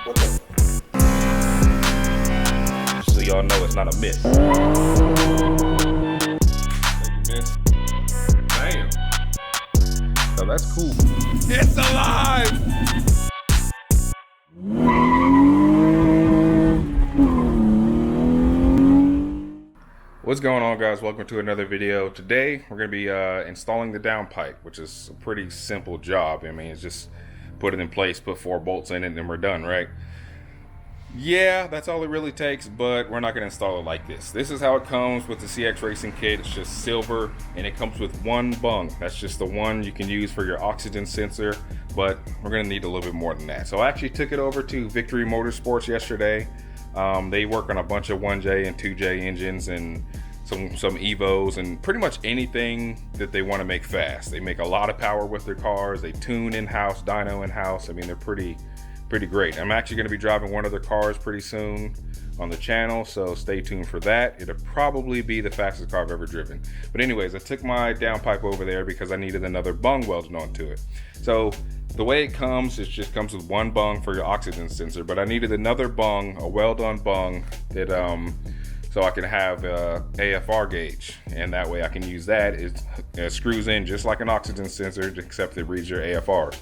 What the? So y'all know it's not a miss. Thank you, miss. Damn. So that's cool. It's alive! What's going on, guys? Welcome to another video. Today we're going to be installing the downpipe, which is a pretty simple job. I mean, it's just put it in place, put 4 bolts in it, and then we're done, right? Yeah, that's all it really takes, but we're not going to install it like this. This is how it comes with the CX Racing kit. It's just silver, and it comes with one bung. That's just the one you can use for your oxygen sensor, but we're going to need a little bit more than that. So I actually took it over to Victory Motorsports yesterday. They work on a bunch of 1J and 2J engines and some Evos and pretty much anything that they want to make fast. They make a lot of power with their cars. They tune in-house, dyno in-house. I mean, they're pretty great. I'm actually going to be driving one of their cars pretty soon on the channel, so stay tuned for that. It'll probably be the fastest car I've ever driven. But anyways, I took my downpipe over there because I needed another bung welded onto it. So the way it comes, it just comes with one bung for your oxygen sensor, but I needed another bung, a weld-on bung that so I can have a AFR gauge, and that way I can use that. It screws in just like an oxygen sensor, except it reads your AFRs.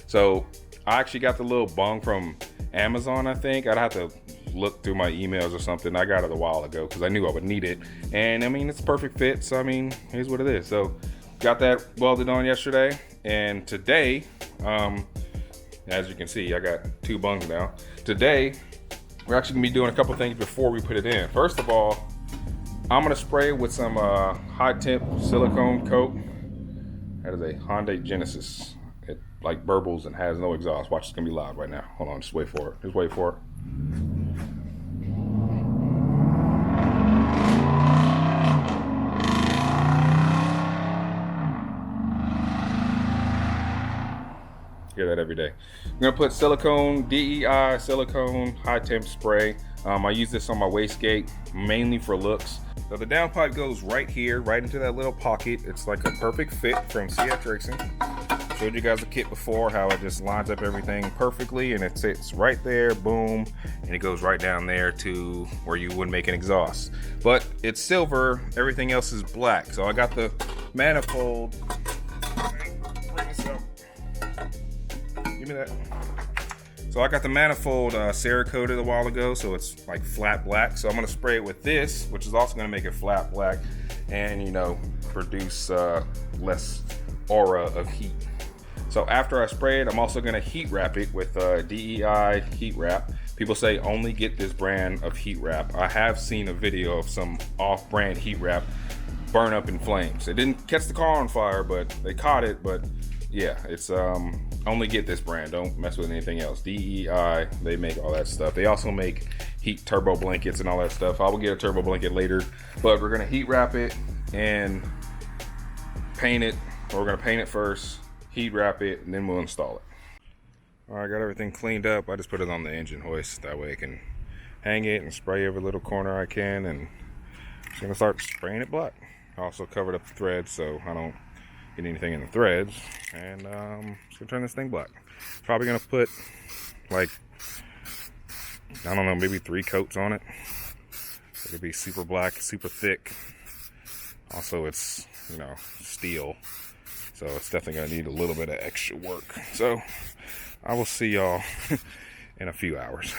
So I actually got the little bung from Amazon, I think. I'd have to look through my emails or something. I got it a while ago because I knew I would need it. And I mean, it's a perfect fit, so I mean, here's what it is. So got that welded on yesterday, and today, as you can see, I got 2 bungs now. Today, we're actually gonna be doing a couple things before we put it in. First of all, I'm gonna spray it with some high temp silicone coat. That is a Hyundai Genesis. It like burbles and has no exhaust. Watch, it's gonna be loud right now. Hold on, just wait for it. Just wait for it. Hear that every day. I'm gonna put silicone, DEI silicone high temp spray. I use this on my wastegate mainly for looks. So the downpipe goes right here, right into that little pocket. It's like a perfect fit from CX Racing. Showed you guys the kit before, how it just lines up everything perfectly, and it sits right there, boom, and it goes right down there to where you would make an exhaust. But it's silver, everything else is black. So I got the manifold. Bring this up. Give me that. So I got the manifold Cerakoted a while ago, so it's like flat black. So I'm gonna spray it with this, which is also gonna make it flat black, and you know, produce less aura of heat. So after I spray it, I'm also gonna heat wrap it with Dei Heat Wrap. People say only get this brand of heat wrap. I have seen a video of some off-brand heat wrap burn up in flames. It didn't catch the car on fire, but they caught it. But yeah, it's only get this brand. Don't mess with anything else. DEI, they make all that stuff. They also make heat turbo blankets and all that stuff. I will get a turbo blanket later, but we're gonna heat wrap it and paint it. Or we're gonna paint it first, heat wrap it, and then we'll install it. All right, got everything cleaned up. I just put it on the engine hoist. That way I can hang it and spray every little corner I can, and just gonna start spraying it black. I also covered up the threads so I don't get anything in the threads, and just gonna turn this thing black. Probably gonna put like, I don't know, maybe 3 coats on it. It could be super black, super thick. Also, it's, you know, steel, so it's definitely gonna need a little bit of extra work. So I will see y'all in a few hours.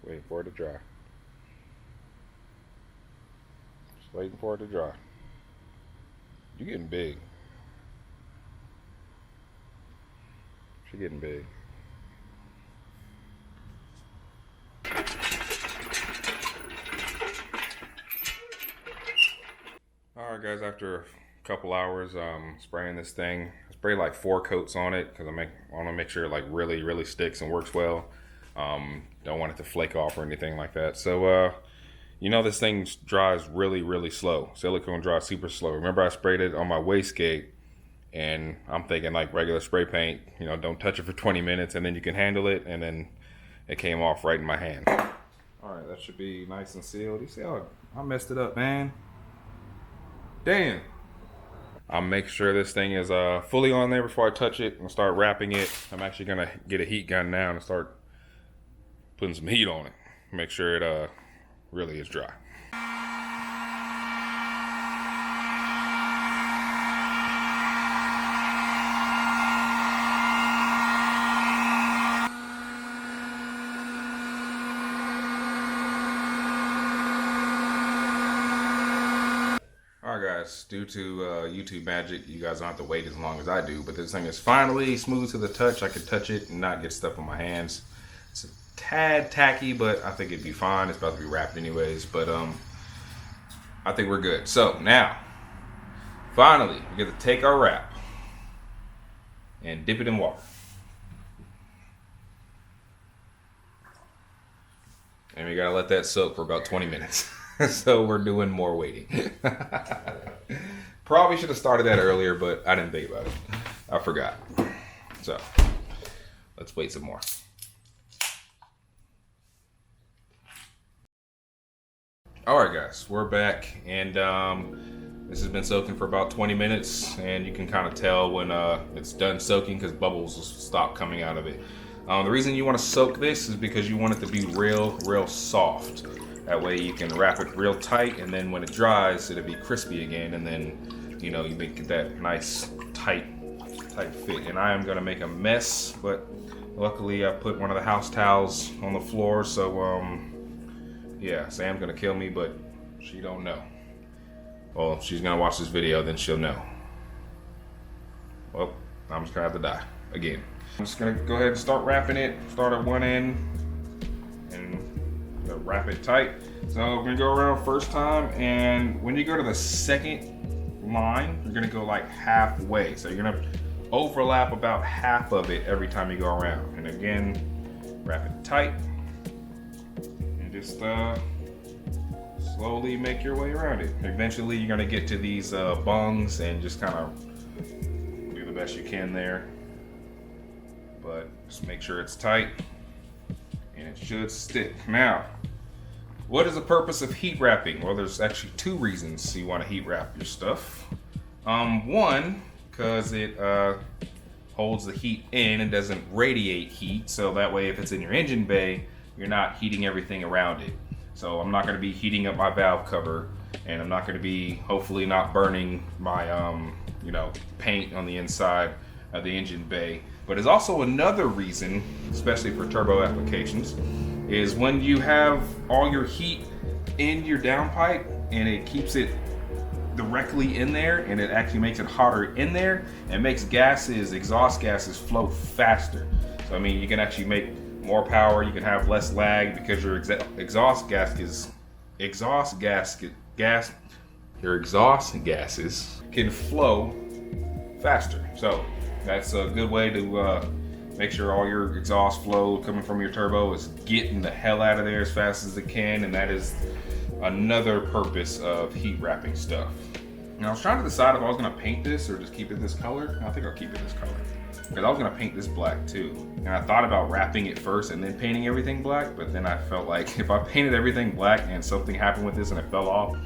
Waiting for it to dry. Just waiting for it to dry. You're getting big. She's getting big. Alright guys, after a couple hours spraying this thing, I sprayed like 4 coats on it because I want to make sure it like really sticks and works well. Don't want it to flake off or anything like that. So you know, this thing dries really slow. Silicone dries super slow. Remember, I sprayed it on my wastegate, and I'm thinking like regular spray paint, you know, don't touch it for 20 minutes and then you can handle it, and then it came off right in my hand. All right, that should be nice and sealed. You see how I messed it up, man? Damn. I'll make sure this thing is fully on there before I touch it and start wrapping it. I'm actually gonna get a heat gun now and start putting some heat on it. Make sure it really is dry. Alright guys, due to YouTube magic, you guys don't have to wait as long as I do, but this thing is finally smooth to the touch. I can touch it and not get stuff on my hands. It's a tad tacky, but I think it'd be fine. It's about to be wrapped anyways, but I think we're good. So now, finally, we get to take our wrap and dip it in water. And we gotta let that soak for about 20 minutes. So we're doing more waiting. Probably should have started that earlier, but I didn't think about it. I forgot. So let's wait some more. All right, guys, we're back, and this has been soaking for about 20 minutes, and you can kind of tell when it's done soaking because bubbles will stop coming out of it. The reason you want to soak this is because you want it to be real soft. That way you can wrap it real tight, and then when it dries, it'll be crispy again, and then, you know, you make that nice tight fit. And I am gonna make a mess, but luckily I put one of the house towels on the floor, so yeah, Sam's gonna kill me, but she don't know. Well, if she's gonna watch this video, then she'll know. Well, I'm just gonna have to die again. I'm just gonna go ahead and start wrapping it. Start at one end and wrap it tight. So we're gonna go around first time, and when you go to the second line, you're gonna go like halfway. So you're gonna overlap about half of it every time you go around. And again, wrap it tight and just slowly make your way around it. Eventually you're gonna get to these bungs and just kind of do the best you can there. But just make sure it's tight and it should stick. Now, what is the purpose of heat wrapping? Well, there's actually two reasons you want to heat wrap your stuff. One, because it holds the heat in and doesn't radiate heat, so that way if it's in your engine bay, you're not heating everything around it. So I'm not going to be heating up my valve cover, and I'm not going to be, hopefully not burning my you know, paint on the inside of the engine bay. But there's also another reason, especially for turbo applications, is when you have all your heat in your downpipe and it keeps it directly in there, and it actually makes it hotter in there and makes gases, exhaust gases, flow faster. So I mean, you can actually make more power, you can have less lag because your exhaust gases can flow faster. So that's a good way to make sure all your exhaust flow coming from your turbo is getting the hell out of there as fast as it can, and that is another purpose of heat wrapping stuff. Now I was trying to decide if I was gonna paint this or just keep it this color. I think I'll keep it this color, because I was gonna paint this black too. And I thought about wrapping it first and then painting everything black, but then I felt like if I painted everything black and something happened with this and it fell off,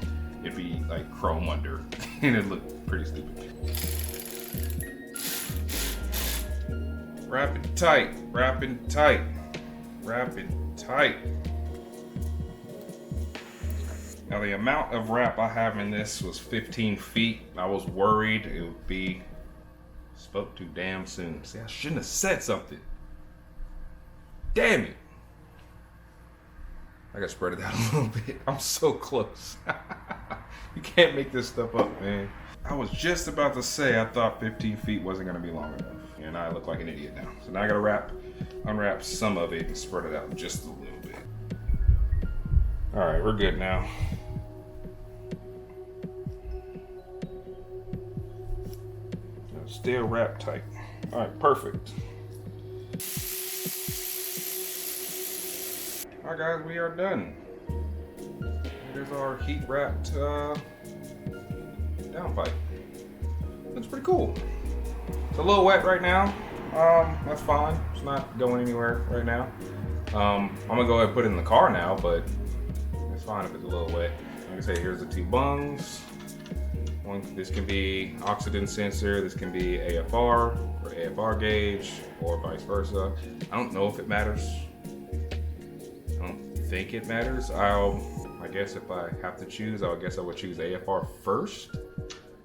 it'd be like chrome under and it'd look pretty stupid. Wrap it tight, wrap it tight, wrap it tight. Now the amount of wrap I have in this was 15 feet. I was worried it would be, spoke too damn soon. See, I shouldn't have said something. Damn it. I gotta spread it out a little bit. I'm so close. You can't make this stuff up, man. I was just about to say I thought 15 feet wasn't gonna be long enough, and I look like an idiot now. So now I gotta unwrap some of it and spread it out just a little bit. All right, we're good now. Now still wrapped tight. All right, perfect. All right, guys, we are done. There's our heat wrapped downpipe. Looks pretty cool. It's a little wet right now. That's fine. It's not going anywhere right now. I'm gonna go ahead and put it in the car now, but it's fine if it's a little wet. Like I say, here's the two bungs. This can be oxygen sensor, this can be AFR or AFR gauge, or vice versa. I don't know if it matters. I don't think it matters. I guess if I have to choose, I guess I would choose AFR first,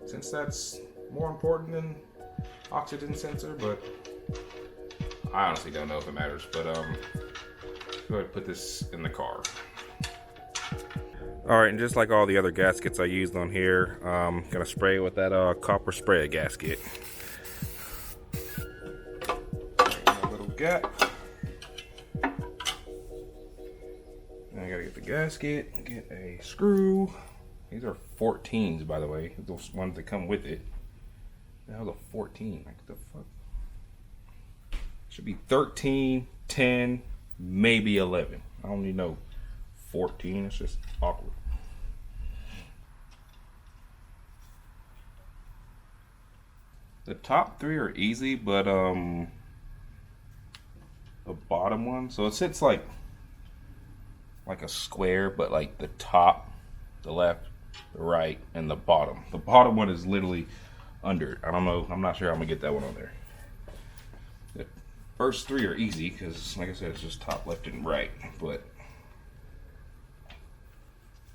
since that's more important than oxygen sensor, but I honestly don't know if it matters. But go ahead and put this in the car. All right, and just like all the other gaskets I used on here, gonna spray it with that copper spray gasket. A little gap. Now I gotta get the gasket, get a screw. These are 14s, by the way, those ones that come with it. That was a 14, like the fuck? Should be 13, 10, maybe 11. I don't even know 14, it's just awkward. The top three are easy, but the bottom one, so it sits like a square, but like the top, the left, the right, and the bottom. The bottom one is literally under it. I don't know, I'm not sure how I'm gonna get that one on there. The first three are easy because, like I said, it's just top, left, and right. But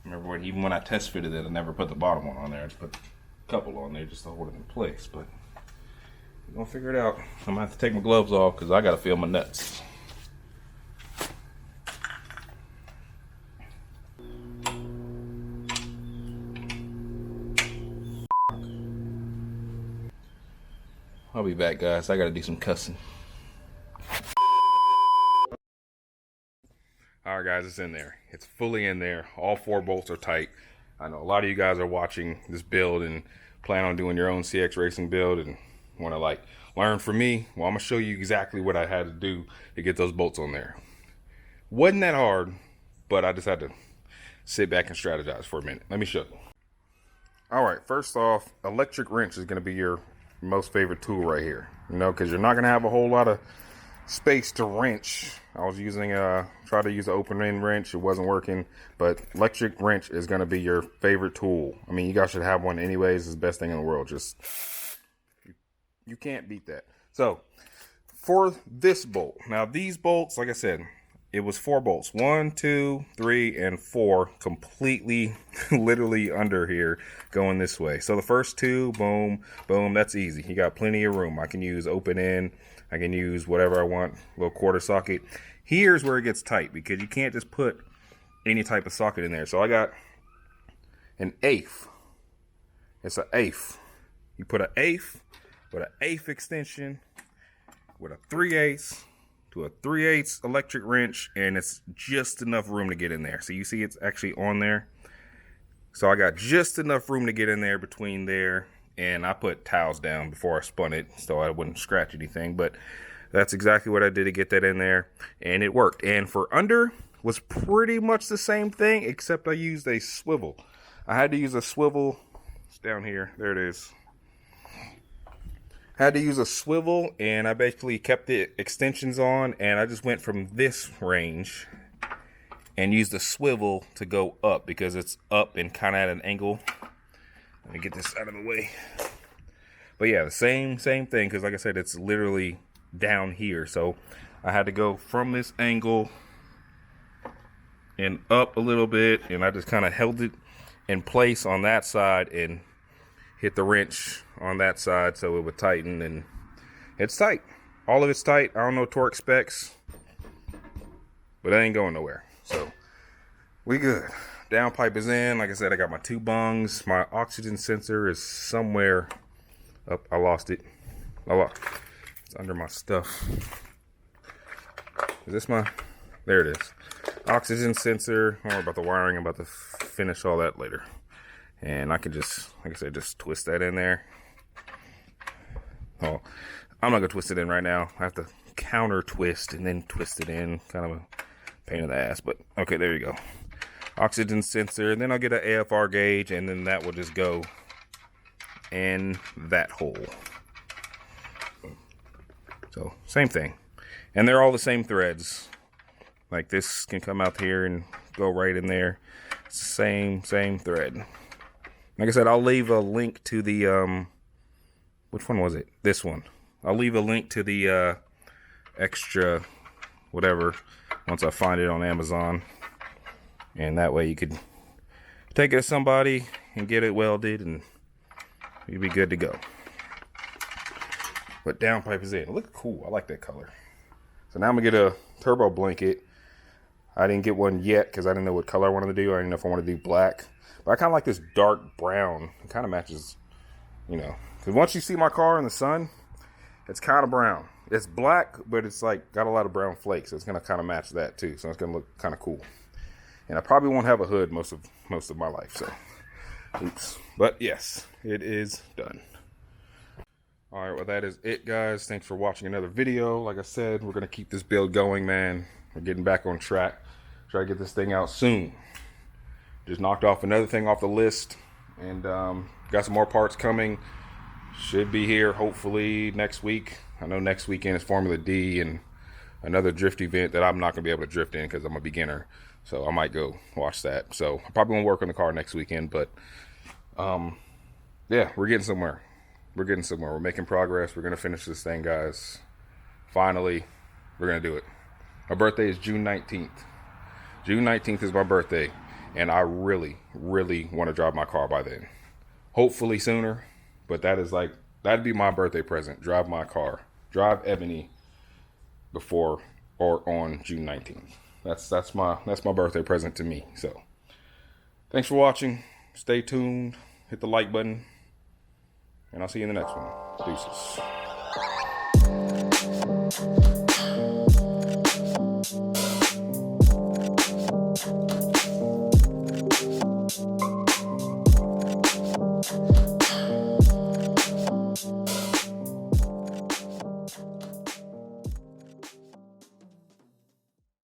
remember, even when I test fitted it, I never put the bottom one on there. I just put a couple on there just to hold it in place. But we're gonna figure it out. I'm gonna have to take my gloves off because I gotta feel my nuts. I'll be back, guys. I gotta do some cussing. Alright guys, it's in there. It's fully in there. All 4 bolts are tight. I know a lot of you guys are watching this build and plan on doing your own CX racing build and want to like learn from me. Well, I'm gonna show you exactly what I had to do to get those bolts on there. Wasn't that hard, but I just had to sit back and strategize for a minute. Let me show you. Alright, first off, electric wrench is gonna be your most favorite tool right here. You know, because you're not gonna have a whole lot of space to wrench. I was using try to use an open end wrench, it wasn't working, but electric wrench is going to be your favorite tool. I mean, you guys should have one anyways. It's the best thing in the world. Just you can't beat that. So for this bolt, now these bolts, like I said, it was 4 bolts, 1, 2, 3, and 4, completely literally under here going this way. So the first 2, boom, boom, that's easy. You got plenty of room. I can use open end, I can use whatever I want, little quarter socket. Here's where it gets tight because you can't just put any type of socket in there. So I got an 1/8. It's an 1/8. You put an 1/8 with an 1/8 extension with a 3/8 to a 3/8 electric wrench, and it's just enough room to get in there. So you see it's actually on there. So I got just enough room to get in there between there, and I put towels down before I spun it so I wouldn't scratch anything, but that's exactly what I did to get that in there, and it worked. And for under was pretty much the same thing, except I used a swivel. I had to use a swivel. It's down here. There it is. Had to use a swivel, and I basically kept the extensions on, and I just went from this range and used the swivel to go up because it's up and kind of at an angle. Let me get this out of the way. But yeah, the same thing, because like I said, it's literally down here. So I had to go from this angle and up a little bit, and I just kind of held it in place on that side and hit the wrench on that side so it would tighten, and it's tight. All of it's tight. I don't know torque specs, but it ain't going nowhere. So we good. Downpipe is in. Like I said, I got my 2 bungs. My oxygen sensor is somewhere up. I lost it. It's under my stuff. Is this my? There it is. Oxygen sensor. Don't worry about the wiring. I'm about to finish all that later. And I can just, like I said, just twist that in there. Oh, I'm not gonna twist it in right now. I have to counter twist and then twist it in. Kind of a pain in the ass, but okay, there you go. Oxygen sensor, and then I'll get an AFR gauge, and then that will just go in that hole. So same thing, and they're all the same threads. Like this can come out here and go right in there. Same thread. Like I said, I'll leave a link to the, which one was it? This one. I'll leave a link to the extra whatever once I find it on Amazon. And that way you could take it to somebody and get it welded and you'll be good to go. But Downpipe is in. It looks cool. I like that color. So now I'm going to get a turbo blanket. I didn't get one yet because I didn't know what color I wanted to do. I didn't know if I wanted to do black. But I kind of like this dark brown. It kind of matches, you know. Because once you see my car in the sun, it's kind of brown. It's black, but it's like got a lot of brown flakes. So it's going to kind of match that too. So it's going to look kind of cool. And I probably won't have a hood most of my life. So, oops. But yes, it is done. All right, well, that is it, guys. Thanks for watching another video. Like I said, we're going to keep this build going, man. We're getting back on track. Try to get this thing out soon. Just knocked off another thing off the list. And got some more parts coming. Should be here, hopefully, next week. I know next weekend is Formula D and another drift event that I'm not going to be able to drift in because I'm a beginner. So I might go watch that. So I probably won't work on the car next weekend. But, yeah, we're getting somewhere. We're getting somewhere. We're making progress. We're going to finish this thing, guys. Finally, we're going to do it. My birthday is June 19th. June 19th is my birthday. And I really, really want to drive my car by then. Hopefully sooner. But that is like, that'd be my birthday present. Drive my car. Drive Ebony before or on June 19th. That's my birthday present to me. So, thanks for watching. Stay tuned. Hit the like button. And I'll see you in the next one. Deuces.